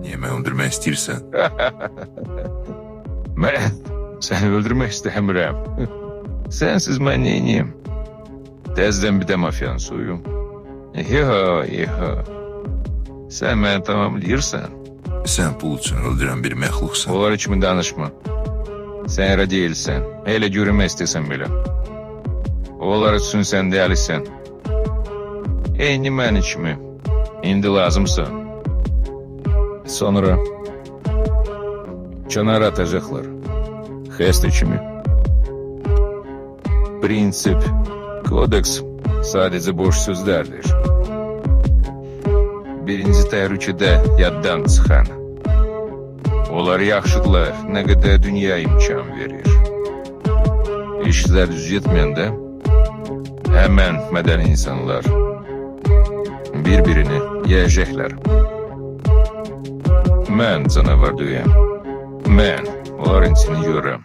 Niye beni öldürmek istiyorsan? Ben seni öldürmek istemiyorum. Sensiz ben neyim? Tezden bir de mafyanın suyum. Yo. Sen beni tamamlayırsan. Sen pul için öldüren bir məxluqsan. Onlar için danışma. Sen yara değilsen. Hele yürüme istesen bile. Onlar için sen değerlisin. Eyni mən içimi. İndi lazımsa. Sonra çanar atacaklar. Hest içimi. Prinsip, kodeks sadece boş sözlerdir. Birinci təhlükədə yaddan çıxan. Onlar yaxşıdırlar, nə qədər dünya imkan verir. İşlər düz getməyəndə həmən mədəni insanlar bir-birini yiyəcəklər. Mən canavar döyəm. Mən onların içini görəm.